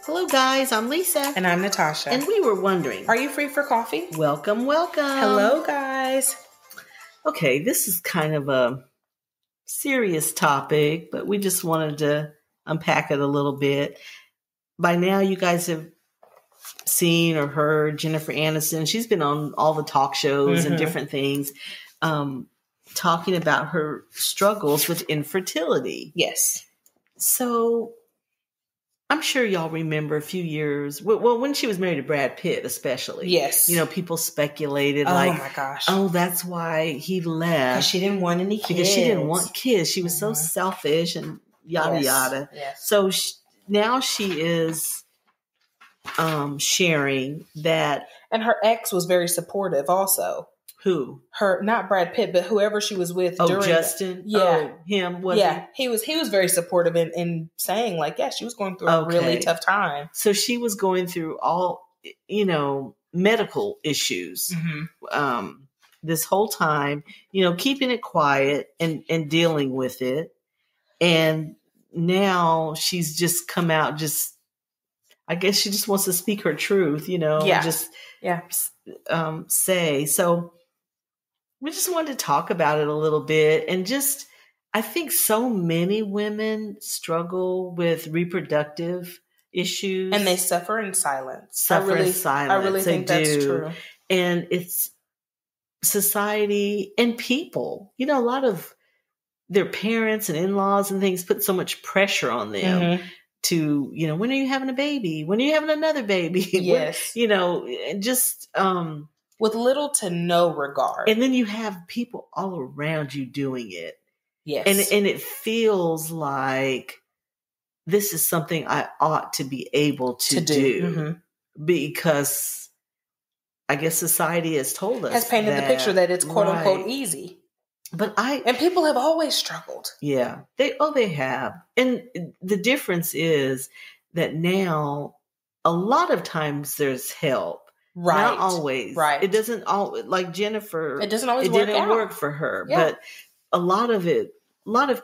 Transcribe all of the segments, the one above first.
Hello, guys. I'm Lisa. And I'm Natasha. And we were wondering, are you free for coffee? Welcome. Hello, guys. Okay, this is kind of a serious topic, but we just wanted to unpack it a little bit. By now, you guys have seen or heard Jennifer Aniston. She's been on all the talk shows and different things, talking about her struggles with infertility. Yes. So I'm sure y'all remember a few years, well, when she was married to Brad Pitt, especially. Yes. You know, people speculated oh my gosh. Oh, that's why he left. Because she didn't want any kids. Because she didn't want kids. She was so selfish and yada, yada. Yes. So now she is sharing that. And her ex was very supportive also. Who? Her, not Brad Pitt, but whoever she was with during Justin? Him. He was very supportive in saying she was going through a really tough time. So she was going through all, medical issues this whole time, keeping it quiet and dealing with it. And now she's just come out, I guess she just wants to speak her truth, say. So we just wanted to talk about it a little bit and I think so many women struggle with reproductive issues. And they suffer in silence. I really think that's true. And it's society and people, a lot of their parents and in-laws and things put so much pressure on them to, when are you having a baby? When are you having another baby? Yes. With little to no regard. And then you have people all around you doing it. Yes. And it feels like this is something I ought to be able to do because I guess society has told us. Has painted the picture that it's quote unquote easy. And people have always struggled. Yeah. They have. And the difference is that now a lot of times there's help. Right. Not always. Right. It doesn't always, like Jennifer. It doesn't always work. It didn't work for her. Yeah. But a lot of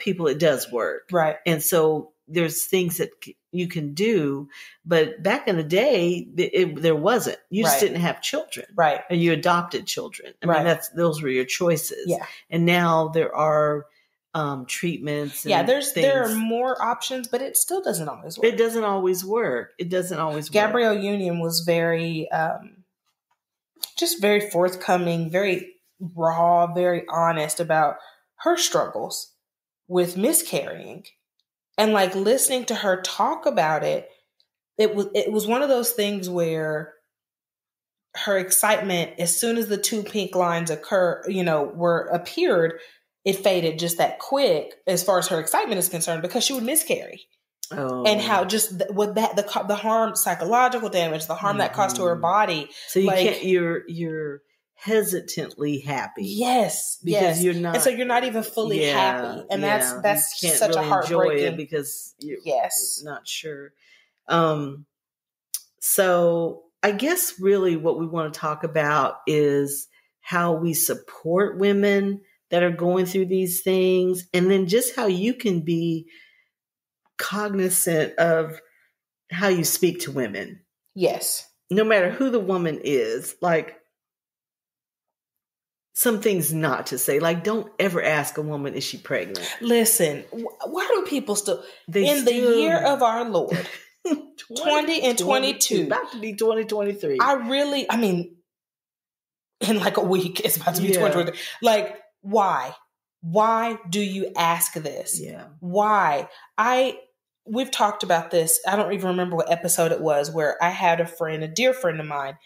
people, it does work. Right. And so there's things that you can do. But back in the day, there wasn't. You just didn't have children. Right. And you adopted children. I mean, those were your choices. Yeah. And now there are treatments. And there are more options, but it still doesn't always work. It doesn't always work. Gabrielle Union was very, just very forthcoming, very raw, very honest about her struggles with miscarrying. And listening to her talk about it, it was one of those things where her excitement, as soon as the two pink lines appeared, it faded just that quick as far as her excitement is concerned because she would miscarry. Oh. And how just with that the harm, psychological damage, the harm that caused to her body. So you can't. You're hesitantly happy. Yes, because you're not, and so you're not even fully happy, and that's such a heartbreaking. Enjoy it because you're not sure. So I guess really what we want to talk about is how we support women that are going through these things, and then just how you can be cognizant of how you speak to women. Yes. No matter who the woman is, some things not to say. Don't ever ask a woman, is she pregnant? Listen, why do people still, the year of our Lord, 20 and 22. About to be 2023. I mean, in a week, it's about to be 2023. Why? Why do you ask this? Yeah. Why? We've talked about this. I don't even remember what episode it was where I had a dear friend of mine,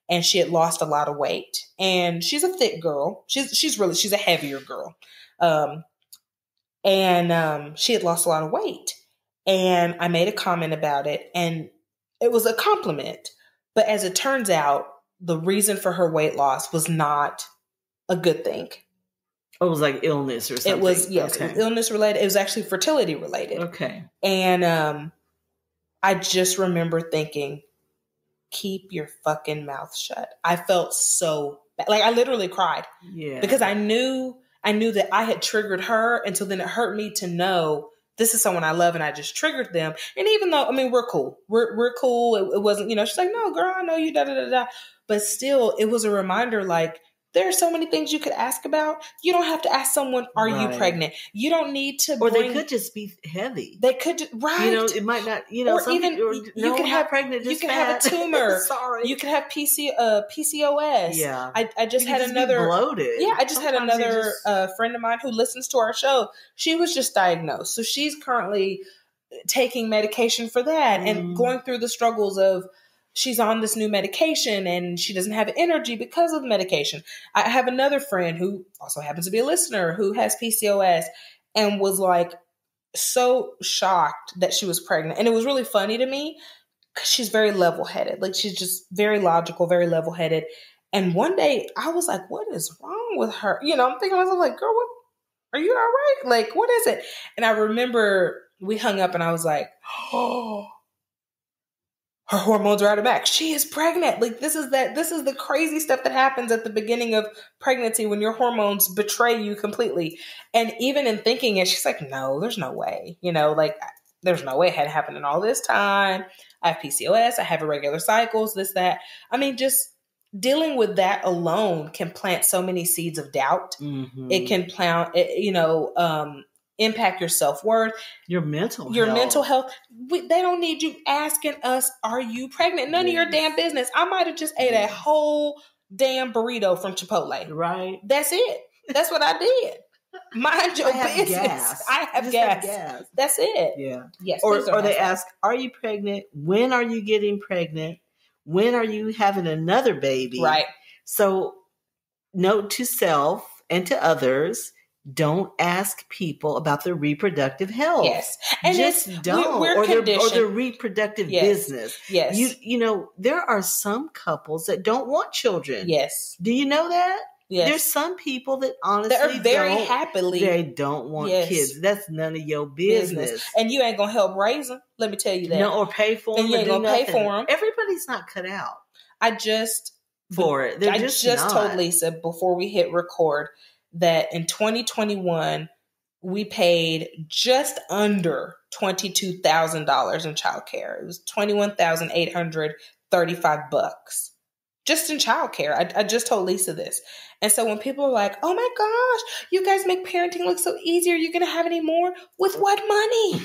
and she had lost a lot of weight. And she's a thick girl. She's a heavier girl. She had lost a lot of weight. And I made a comment about it, and it was a compliment. But as it turns out, the reason for her weight loss was not a good thing. Oh, it was illness or something. It was, yes, okay. It was illness related. It was actually fertility related. Okay. And I just remember thinking, keep your fucking mouth shut. I felt so bad. I literally cried. Yeah. Because I knew that I had triggered her. And so then it hurt me to know this is someone I love and I just triggered them. And even though, I mean, we're cool. We're cool. It wasn't, she's like, no, girl, I know you, da, da, da, da. But still, it was a reminder, like, there are so many things you could ask about. You don't have to ask someone, are you pregnant? You don't need to Or they could just be heavy. They could, right. It might not, or some even, people, you can have pregnant, you can have a tumor. Sorry. You can have PCOS. Yeah. I just had another, bloated. Yeah, I just had another friend of mine who listens to our show. She was just diagnosed. So she's currently taking medication for that and going through the struggles of, she's on this new medication and she doesn't have energy because of the medication. I have another friend who also happens to be a listener who has PCOS and was like so shocked that she was pregnant. And it was really funny to me because she's very level-headed. Like, she's just very logical, very level-headed. And one day I was like, what is wrong with her? I'm thinking to myself, like, girl, what, are you all right? Like, what is it? And I remember we hung up and I was like, oh, her hormones are out of whack. She is pregnant. Like, this is the crazy stuff that happens at the beginning of pregnancy when your hormones betray you completely. And even in thinking it, she's like, no, there's no way, like, there's no way it had happened in all this time. I have PCOS. I have irregular cycles, this, that. I mean, just dealing with that alone can plant so many seeds of doubt. Mm-hmm. It can plant, impact your self-worth, your mental health. They don't need you asking us, are you pregnant? None of your damn business. I might have just ate a whole damn burrito from Chipotle. Right. That's it. That's what I did. Mind your business. Gas. I have gas. That's it. Yeah. Yes. Or they ask, are you pregnant? When are you getting pregnant? When are you having another baby? Right. So, note to self and to others, don't ask people about their reproductive health. Yes. And just don't. Or their reproductive business. Yes. There are some couples that don't want children. Yes. Do you know that? Yes. There's some people that honestly they don't want kids. That's none of your business. And you ain't gonna help raise them. Let me tell you that. No, or pay for them. And you ain't gonna pay for them. Everybody's not cut out. I just not. told Lisa before we hit record that in 2021 we paid just under $22,000 in childcare. It was $21,835 just in childcare. I just told Lisa this. And so when people are like, oh my gosh, you guys make parenting look so easy. Are you going to have any more? With what money?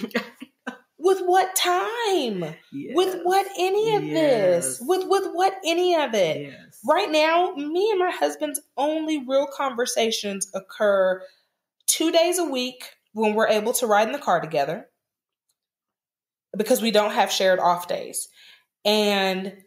With what time? Yes. With what any of this? With what any of it? Yes. Right now, me and my husband's only real conversations occur 2 days a week when we're able to ride in the car together because we don't have shared off days. And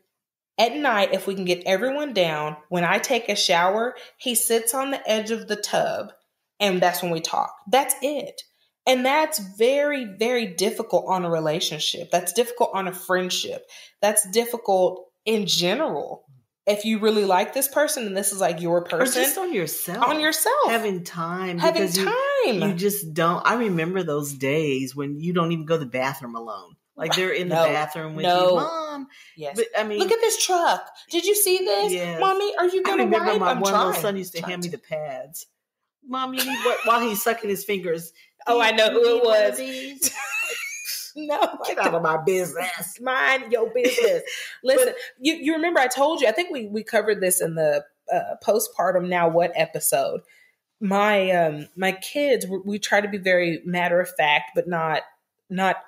at night, if we can get everyone down, when I take a shower, he sits on the edge of the tub and that's when we talk. That's it. And that's very, very difficult on a relationship. That's difficult on a friendship. That's difficult in general. If you really like this person and this is like your person. Or just on yourself. On yourself. Having time. You just don't. I remember those days when you don't even go to the bathroom alone. Like they're in the bathroom with you. Mom. Yes. But, I mean, look at this truck. Did you see this? Yes. Mommy, are you going to wipe? My one little son used to hand me the pads. Mom, you need what? While he's sucking his fingers. Oh, I know who it was. No, get out of my business. Mind your business. Listen, you remember I told you, I think we covered this in the postpartum Now What episode. My kids, we try to be very matter of fact, but not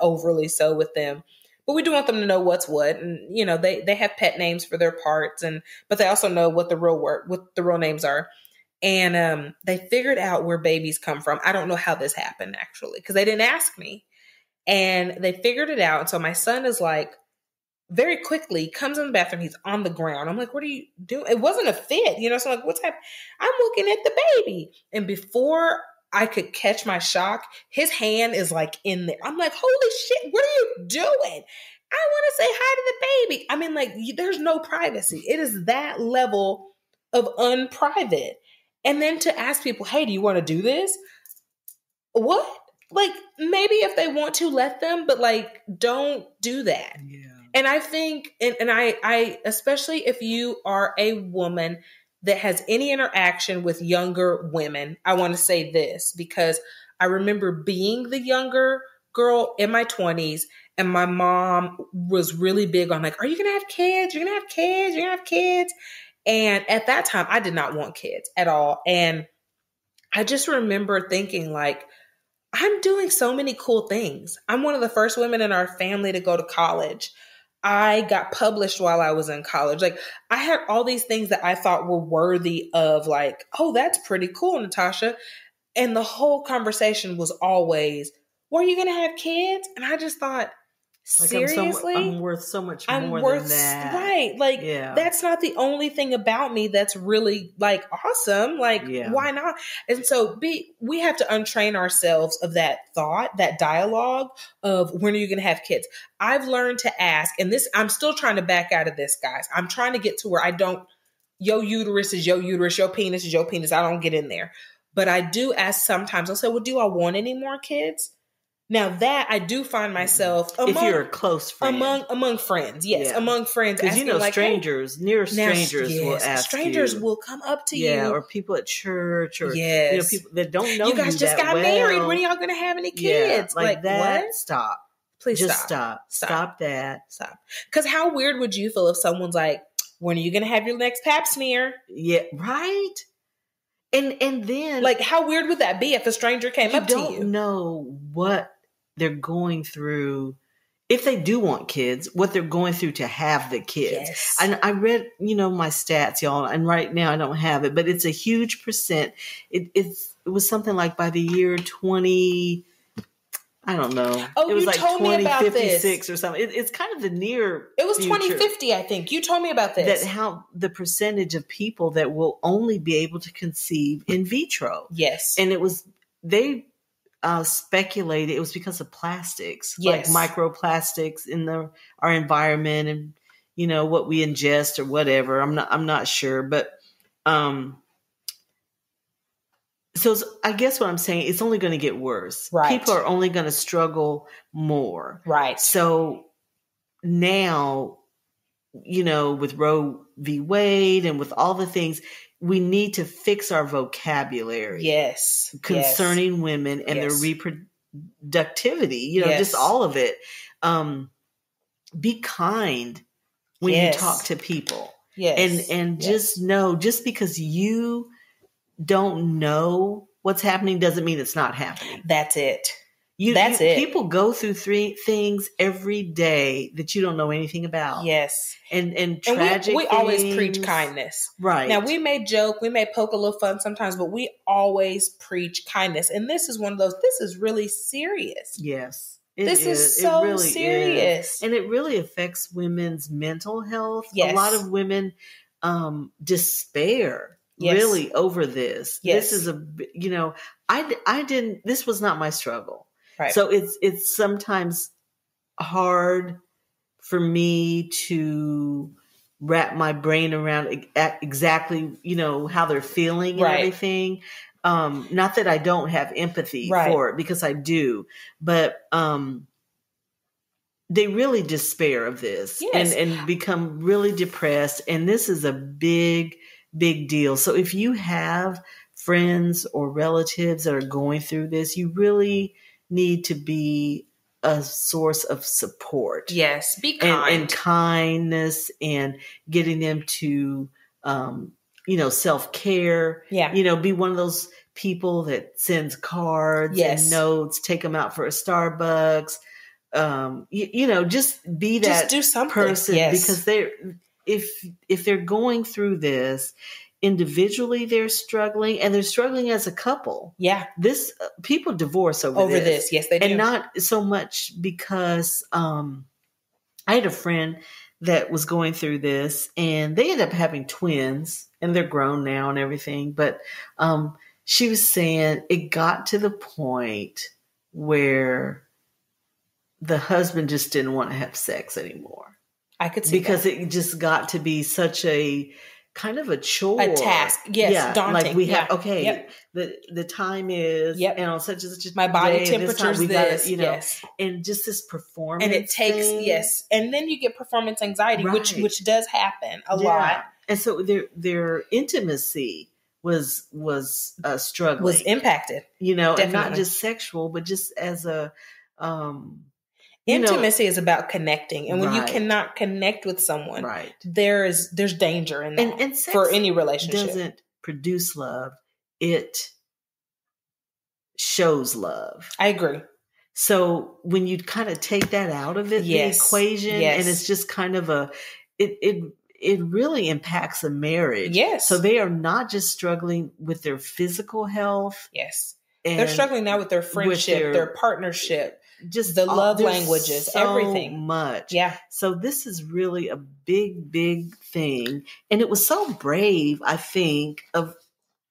overly so with them. But we do want them to know what's what. And, they have pet names for their parts, but they also know what the real names are. And they figured out where babies come from. I don't know how this happened, actually, because they didn't ask me. And they figured it out. And so my son is like, very quickly, comes in the bathroom. He's on the ground. I'm like, what are you doing? It wasn't a fit, So I'm like, what's happening? I'm looking at the baby. And before I could catch my shock, his hand is like in there. I'm like, holy shit, what are you doing? I want to say hi to the baby. I mean, like, there's no privacy. It is that level of unprivate. And then to ask people, hey, do you want to do this? What? Like, maybe if they want to, let them, but like, don't do that. Yeah. And I think, and I, especially if you are a woman that has any interaction with younger women, I want to say this because I remember being the younger girl, in my 20s, and my mom was really big on like, are you going to have kids? You're going to have kids? You're going to have kids? And at that time, I did not want kids at all. And I just remember thinking like, I'm doing so many cool things. I'm one of the first women in our family to go to college. I got published while I was in college. Like, I had all these things that I thought were worthy of like, oh, that's pretty cool, Natasha. And the whole conversation was always, well, are you going to have kids? And I just thought, Like seriously? I'm worth so much more than that. Right. Like, that's not the only thing about me that's really like awesome. Like, why not? And so we have to untrain ourselves of that thought, that dialogue of when are you going to have kids? I've learned to ask, and this, I'm still trying to back out of this, guys. I'm trying to get to where I don't, your uterus is your uterus, your penis is your penis. I don't get in there. But I do ask sometimes, I'll say, well, do I want any more kids? Now that I do find myself among, if you're a close friend, among friends, yes, among friends, because like, strangers, hey, near strangers will ask strangers you. will come up to you, or people at church, or people that don't know you guys just got married. When are y'all going to have any kids? Like that. What? Stop, please, just stop that. Because how weird would you feel if someone's like, "When are you going to have your next Pap smear?" Yeah, right. And then, like, how weird would that be if a stranger came up to you? You don't know what they're going through, if they do want kids, what they're going through to have the kids. Yes. And I read, my stats, y'all, and right now I don't have it, but it's a huge percent. It was something like by the year 20, I don't know. Oh, it was you like told 2056 or something. It's kind of the near. It was future. 2050, I think. You told me about this. That how the percentage of people that will only be able to conceive in vitro. Yes. And they speculated it was because of plastics, yes, like microplastics in our environment, and what we ingest or whatever. I'm not sure, but so I guess what I'm saying, it's only going to get worse. Right. People are only going to struggle more. Right. So now, with Roe v. Wade and with all the things, we need to fix our vocabulary. Yes. Concerning women and their reproductivity, just all of it. Be kind when you talk to people. Yes. And just know, just because you don't know what's happening doesn't mean it's not happening. That's it. That's it. People go through things every day that you don't know anything about. Yes. And tragic we always preach kindness. Right. Now, we may joke, we may poke a little fun sometimes, but we always preach kindness. And this is one of those, this is really serious. Yes. This is so really serious. And it really affects women's mental health. Yes. A lot of women despair really over this. Yes. This is this was not my struggle. Right. So it's sometimes hard for me to wrap my brain around exactly, how they're feeling and everything. Not that I don't have empathy for it, because I do, but they really despair of this and become really depressed. And this is a big, big deal. So if you have friends or relatives that are going through this, you really need to be a source of support. Yes. Be kind. And kindness, and getting them to, self-care. Yeah. Be one of those people that sends cards and notes, take them out for a Starbucks. Just be that just do something. Person, because if they're going through this individually, they're struggling, and they're struggling as a couple. Yeah. This people divorce over this. Yes, they do. And not so much because I had a friend that was going through this, and they ended up having twins, and they're grown now and everything. But she was saying it got to the point where the husband just didn't want to have sex anymore. I could see because it just got to be such a kind of a chore, a task. Yes, daunting. Like we have the time is and on such and such my body temperature is this, and just this performance, and it takes thing. And then you get performance anxiety, which does happen a lot, and so their intimacy was struggling, was impacted, and not just sexual, but just as a Intimacy is about connecting. And when you right. cannot connect with someone, right. there's danger in that and sex for any relationship. Doesn't produce love. It shows love. I agree. So when you kind of take that out of it, the equation, and it's just kind of it really impacts a marriage. Yes. So they are not just struggling with their physical health. Yes. They're struggling now with their friendship, their partnership, just the love languages, so everything. Much. Yeah. So this is really a big, big thing. And it was so brave, I think, of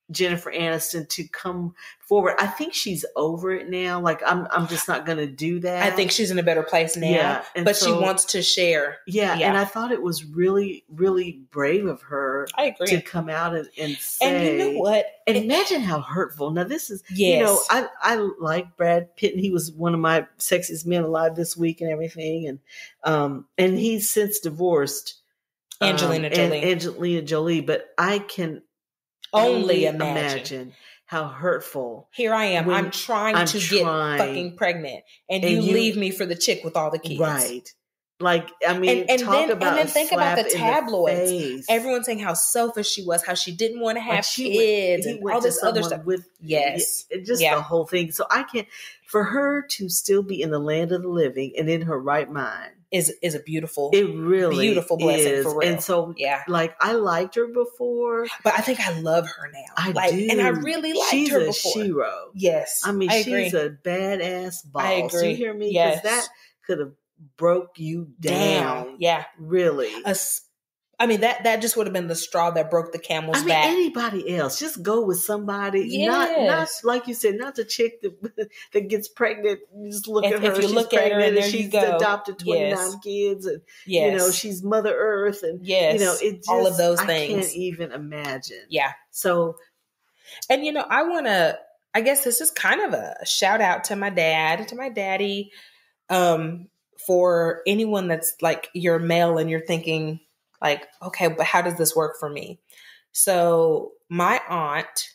Jennifer Aniston to come forward. I think she's over it now. Like I'm just not going to do that. I think she's in a better place now. Yeah, but she wants to share. Yeah, and I thought it was really, really brave of her. I agree. To come out and say. And you know what? And imagine how hurtful. Now this is, I like Brad Pitt, and he was one of my sexiest men alive this week and everything, and he's since divorced Angelina Jolie. But I can only imagine how hurtful. Here I am. I'm trying to get fucking pregnant, and you leave me for the chick with all the kids. Right. Like, I mean, and then think about the tabloids. Everyone's saying how selfish she was, how she didn't want to have kids, and all this other stuff. The whole thing. So I can't. For her to still be in the land of the living and in her right mind is a beautiful. It really beautiful blessing is. For real. And so, like, I liked her before, but I think I love her now. I do, and I really liked her before. She's a shero. Yes, I mean, she's a badass boss. I agree. You hear me? Yes, because that could have broke you down. Yeah. Really. I mean, that just would have been the straw that broke the camel's back. Anybody else. Just go with somebody. Not like you said, not the chick that gets pregnant. You just look at her. If you look at her and there she's you go. Adopted 29 kids. And, she's Mother Earth. And, it just, all of those things. I can't even imagine. Yeah. So. And, I guess this is kind of a shout out to my dad, to my daddy. For anyone that's like you're male and you're thinking like, okay, but how does this work for me? So my aunt,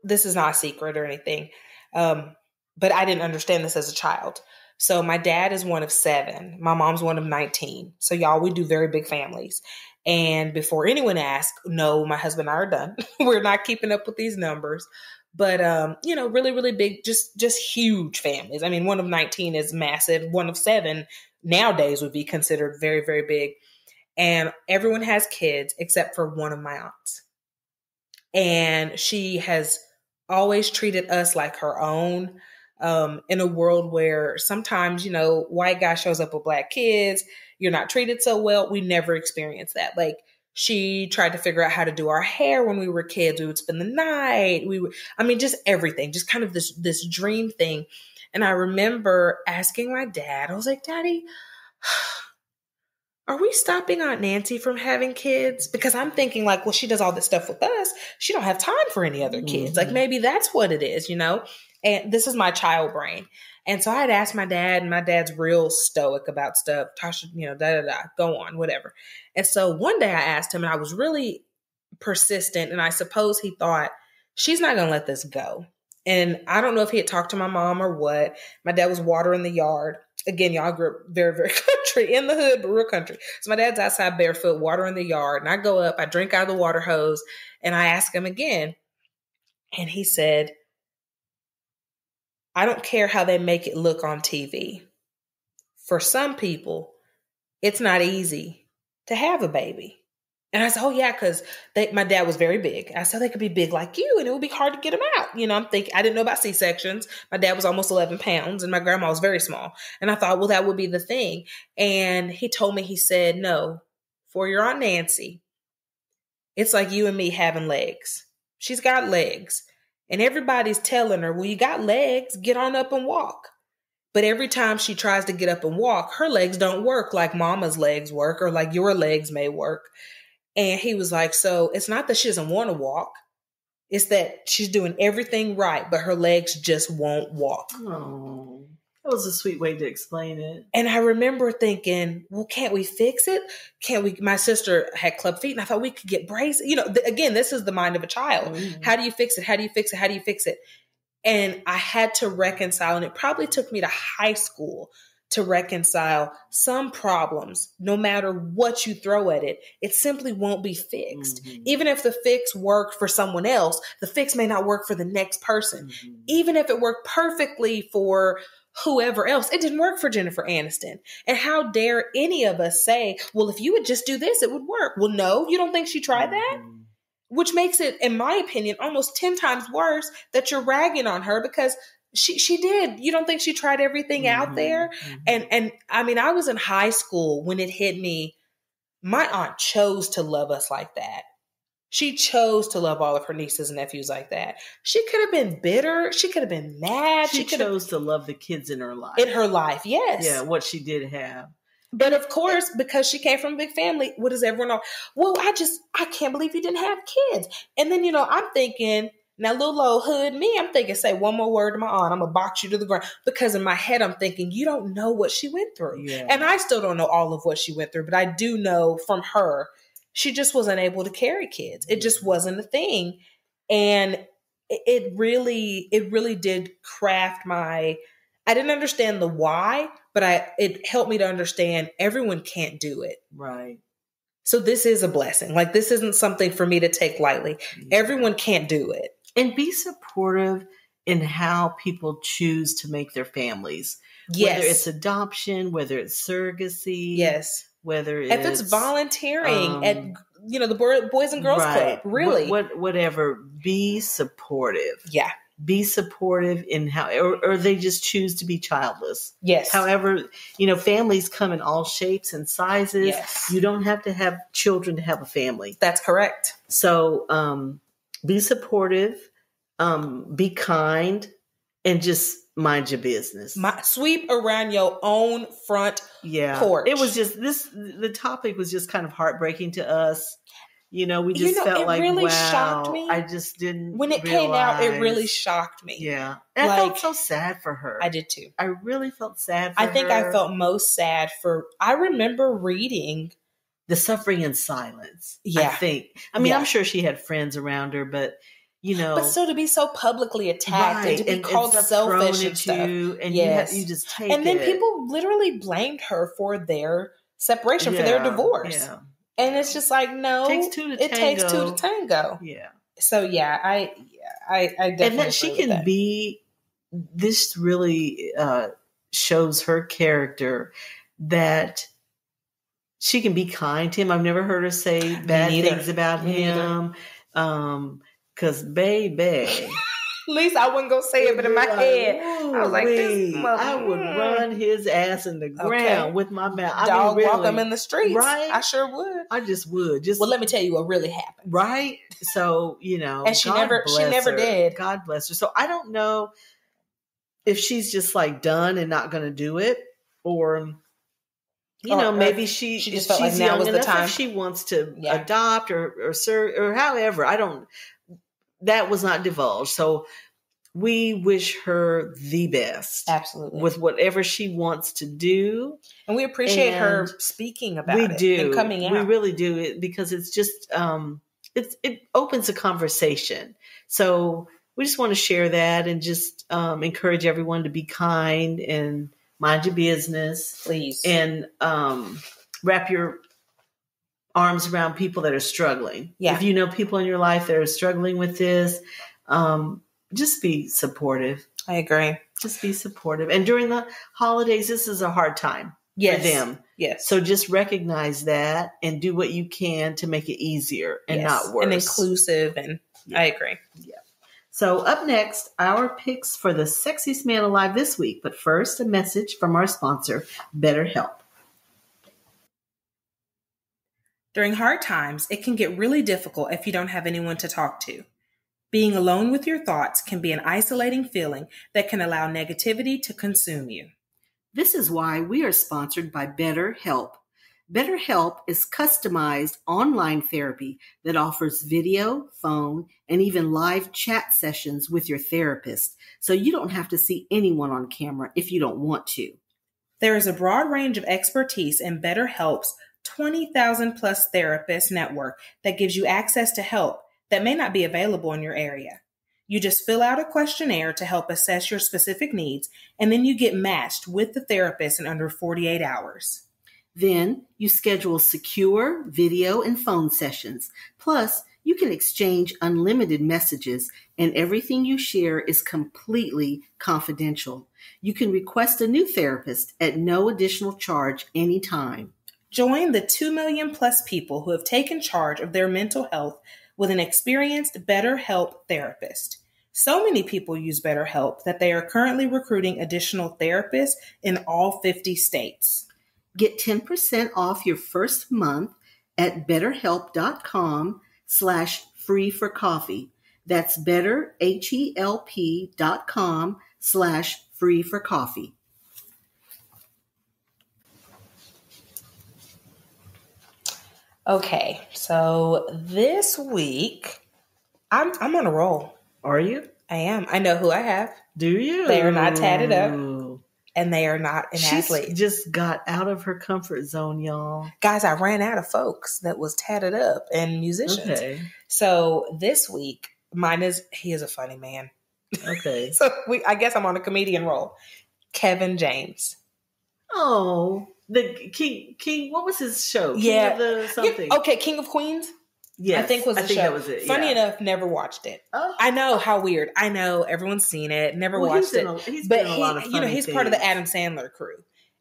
this is not a secret or anything, but I didn't understand this as a child. So my dad is one of 7. My mom's one of 19. So y'all, we do very big families. And before anyone asks, no, my husband and I are done. We're not keeping up with these numbers. But, really, really big, just huge families. I mean, one of 19 is massive. One of 7 nowadays would be considered very, very big. And everyone has kids except for one of my aunts. And she has always treated us like her own, in a world where sometimes, white guy shows up with black kids. You're not treated so well. We never experienced that. Like, she tried to figure out how to do our hair when we were kids. We would spend the night. Just everything, just kind of this dream thing. And I remember asking my dad, I was like, Daddy, are we stopping Aunt Nancy from having kids? Because I'm thinking like, well, she does all this stuff with us. She don't have time for any other kids. Mm-hmm. Like maybe that's what it is, And this is my child brain. And so I had asked my dad, and my dad's real stoic about stuff. Tasha, go on, whatever. And so one day I asked him, and I was really persistent. And I suppose he thought, she's not going to let this go. And I don't know if he had talked to my mom or what. My dad was watering the yard. Again, y'all grew up very, very country, in the hood, but real country. So my dad's outside barefoot, watering the yard. And I go up, I drink out of the water hose, and I ask him again. And he said, I don't care how they make it look on TV. For some people, it's not easy to have a baby. And I said, oh yeah, because my dad was very big. I said, they could be big like you, and it would be hard to get them out. I'm thinking, I didn't know about C-sections. My dad was almost 11 pounds, and my grandma was very small. And I thought, well, that would be the thing. And he told me, he said, no, for your Aunt Nancy, it's like you and me having legs. She's got legs. And everybody's telling her, well, you got legs, get on up and walk. But every time she tries to get up and walk, her legs don't work like mama's legs work or like your legs may work. And he was like, so it's not that she doesn't want to walk. It's that she's doing everything right, but her legs just won't walk. Oh, that was a sweet way to explain it. And I remember thinking, well, can't we fix it? Can't we? My sister had club feet, and I thought we could get braces. Again, this is the mind of a child. Mm-hmm. How do you fix it? How do you fix it? How do you fix it? And I had to reconcile, and it probably took me to high school to reconcile some problems. No matter what you throw at it, it simply won't be fixed. Mm-hmm. Even if the fix worked for someone else, the fix may not work for the next person. Mm-hmm. Even if it worked perfectly for whoever else, it didn't work for Jennifer Aniston. And how dare any of us say, well, if you would just do this, it would work. Well, no, you don't think she tried that? Mm-hmm. Which makes it, in my opinion, almost 10 times worse that you're ragging on her, because she did. You don't think she tried everything out there? Mm-hmm. And I mean, I was in high school when it hit me. My aunt chose to love us like that. She chose to love all of her nieces and nephews like that. She could have been bitter. She could have been mad. She chose to love the kids in her life. In her life, yes. Yeah, what she did have. But of course, because she came from a big family, what does everyone know? Well, I can't believe you didn't have kids. And then, I'm thinking, now little old hood me, I'm thinking, say one more word to my aunt, I'm going to box you to the ground. Because in my head, I'm thinking, you don't know what she went through. Yeah. And I still don't know all of what she went through, but I do know from her, she just wasn't able to carry kids. It just wasn't a thing. And it really did craft I didn't understand the why, but it helped me to understand everyone can't do it. Right. So this is a blessing. Like, this isn't something for me to take lightly. Yeah. Everyone can't do it. And be supportive in how people choose to make their families. Yes. Whether it's adoption, whether it's surrogacy. Yes. Whether if it's volunteering at the Boys and Girls Club. Really. Whatever. Be supportive. Yeah. Be supportive in how, or they just choose to be childless. Yes. However, families come in all shapes and sizes. Yes. You don't have to have children to have a family. That's correct. So, be supportive, be kind, and just mind your business. Sweep around your own front porch. It was just the topic was just kind of heartbreaking to us. We just felt like, really wow, shocked me. I just didn't When it came out, it really shocked me. Yeah. And I felt so sad for her. I did too. I really felt sad for her. I think I felt most sad I remember reading The Suffering in Silence. Yeah. I think. I mean, I'm sure she had friends around her, but But still, to be so publicly attacked and to be called selfish and stuff. And you just take it. And then people literally blamed her for their separation, for their divorce. Yeah. And it's just like, no, it takes two to tango. Yeah. So I definitely. And that she can be. This really shows her character, that she can be kind to him. I've never heard her say bad things about him. Because baby. At least I wouldn't go say it, but in my head, I was like, I would run his ass in the ground with my mouth. Dog walk him in the streets. Right? I sure would. I just would. Well, let me tell you what really happened. Right? So, and she never did. God bless her. So I don't know if she's just like done and not going to do it, or maybe she just felt like now was the time. If she wants to adopt or serve or however. That was not divulged. So we wish her the best. Absolutely. With whatever she wants to do. And we appreciate her speaking about it. We do. And coming out. We really do it because it's just, it opens a conversation. So we just want to share that and just encourage everyone to be kind and mind your business. Please. And wrap your arms around people that are struggling. Yeah. If you know people in your life that are struggling with this, just be supportive. I agree. Just be supportive. And during the holidays, this is a hard time for them. Yes. So just recognize that and do what you can to make it easier and not worse. And inclusive. And I agree. Yeah. So up next, our picks for the sexiest man alive this week. But first, a message from our sponsor, BetterHelp. During hard times, it can get really difficult if you don't have anyone to talk to. Being alone with your thoughts can be an isolating feeling that can allow negativity to consume you. This is why we are sponsored by BetterHelp. BetterHelp is customized online therapy that offers video, phone, and even live chat sessions with your therapist, so you don't have to see anyone on camera if you don't want to. There is a broad range of expertise in BetterHelp's 20,000 plus therapist network that gives you access to help that may not be available in your area. You just fill out a questionnaire to help assess your specific needs, and then you get matched with the therapist in under 48 hours. Then you schedule secure video and phone sessions. Plus, you can exchange unlimited messages, and everything you share is completely confidential. You can request a new therapist at no additional charge anytime. Join the 2 million plus people who have taken charge of their mental health with an experienced BetterHelp therapist. So many people use BetterHelp that they are currently recruiting additional therapists in all 50 states. Get 10% off your first month at betterhelp.com/free-for-coffee. That's betterhelp.com/free-for-coffee. Okay, so this week, I'm on a roll. Are you? I am. I know who I have. Do you? They are not tatted up, and they are not an athlete. She just got out of her comfort zone, y'all. Guys, I ran out of folks that was tatted up and musicians. Okay. So this week, he is a funny man. Okay. So I guess I'm on a comedian role. Kevin James. Oh, the King. What was his show? King of the something. Yeah, okay, King of Queens. Yes, I think was the show. That was it. Funny enough, never watched it. Oh. I know, how weird. I know everyone's seen it, never watched it. He's been in a lot of funny he's things. Part of the Adam Sandler crew,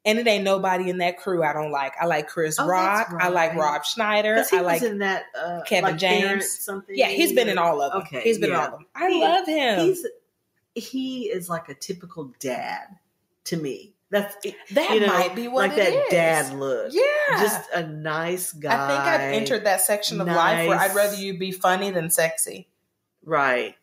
and it ain't nobody in that crew I don't like. I like Chris Rock. Right. I like Rob Schneider. He I like was in that Kevin James. Something. Yeah, he's been in all of them. Okay, he's been in all of them. I love him. He is like a typical dad to me. That might be what like it that is. Dad look. Yeah. Just a nice guy. I think I've entered that section of life where I'd rather you be funny than sexy. Right.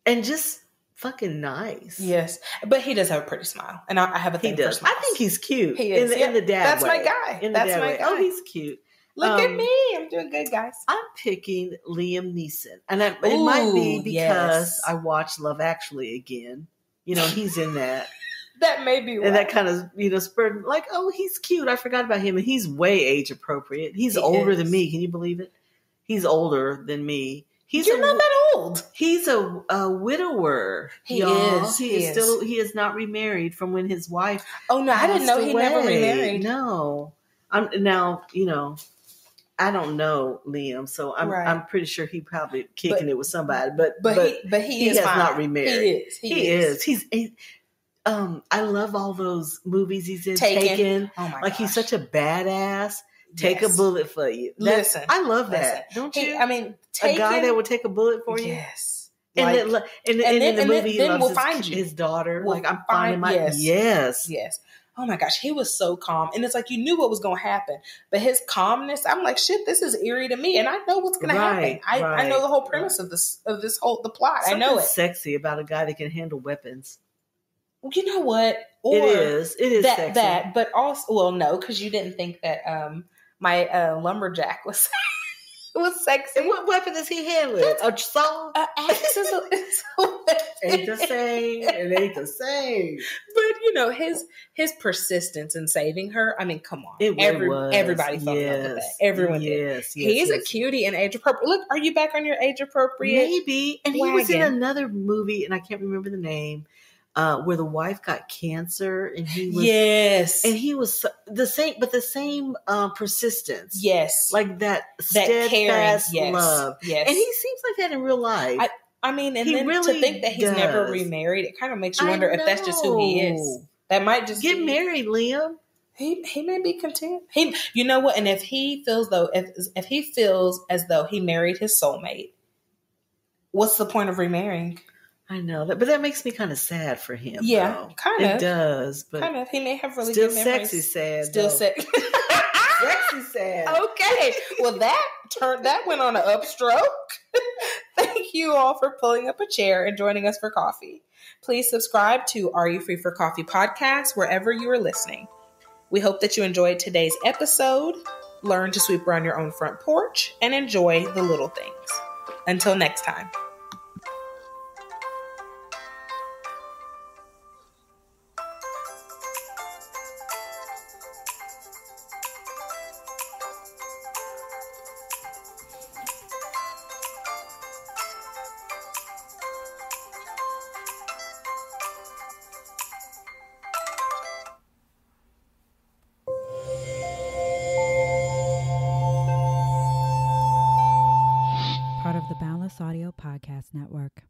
And just fucking nice. Yes. But he does have a pretty smile. And I have a thing for smiles. I think he's cute. He is. In the dad That's way. My guy. That's my guy. Oh, he's cute. Look at me. I'm doing good, guys. I'm picking Liam Neeson. And it might be because I watched Love Actually again. He's in that. That may be why. And that kind of, spurred like, oh, he's cute. I forgot about him. And he's way age appropriate. He's older than me. Can you believe it? He's older than me. You're not that old. He's a widower. He is. He is not remarried from when his wife. Oh no, I didn't know he never remarried. No. I don't know Liam, so I'm pretty sure he probably kicking it with somebody. But he is has fine. not remarried. He is. I love all those movies he's in. Taken. Oh my gosh. He's such a badass. Take a bullet for you. Listen, I love that. Don't you? I mean, a guy that would take a bullet for you. Yes. And in the movie, he loves his daughter. We'll I'm finding my yes. Oh my gosh, he was so calm, and it's like you knew what was going to happen, but his calmness. I'm like, shit, this is eerie to me, and I know what's going to happen. I know the whole premise of the plot. Something I know it. Sexy about a guy that can handle weapons. Well, you know what? It is sexy. But also, no, because you didn't think that my lumberjack was sexy. And what weapon is he handling? A saw? Axe is a ain't the same. It ain't the same. But his persistence in saving her. I mean, come on. Everybody fell in love with that. Everyone did. Yes, he's a cutie and age appropriate. Look, are you back on your age appropriate? Maybe. And he was in another movie, and I can't remember the name. Where the wife got cancer and he was and he was the same, but the same persistence. Yes, like that steadfast love. Yes, and he seems like that in real life. I mean, and then really to think that he's never remarried, it kind of makes you wonder if that's just who he is. That might just get married, Liam. He may be content. You know what? And if he feels if he feels as though he married his soulmate, what's the point of remarrying? I know that, but that makes me kind of sad for him. Yeah, kind of. It does, but kind of. He may have really still good memories. Sexy sad. Still sexy. Sexy sad. Okay, well that went on an upstroke. Thank you all for pulling up a chair and joining us for coffee. Please subscribe to Are You Free for Coffee podcast wherever you are listening. We hope that you enjoyed today's episode. Learn to sweep around your own front porch and enjoy the little things. Until next time. the Boundless Audio Podcast Network.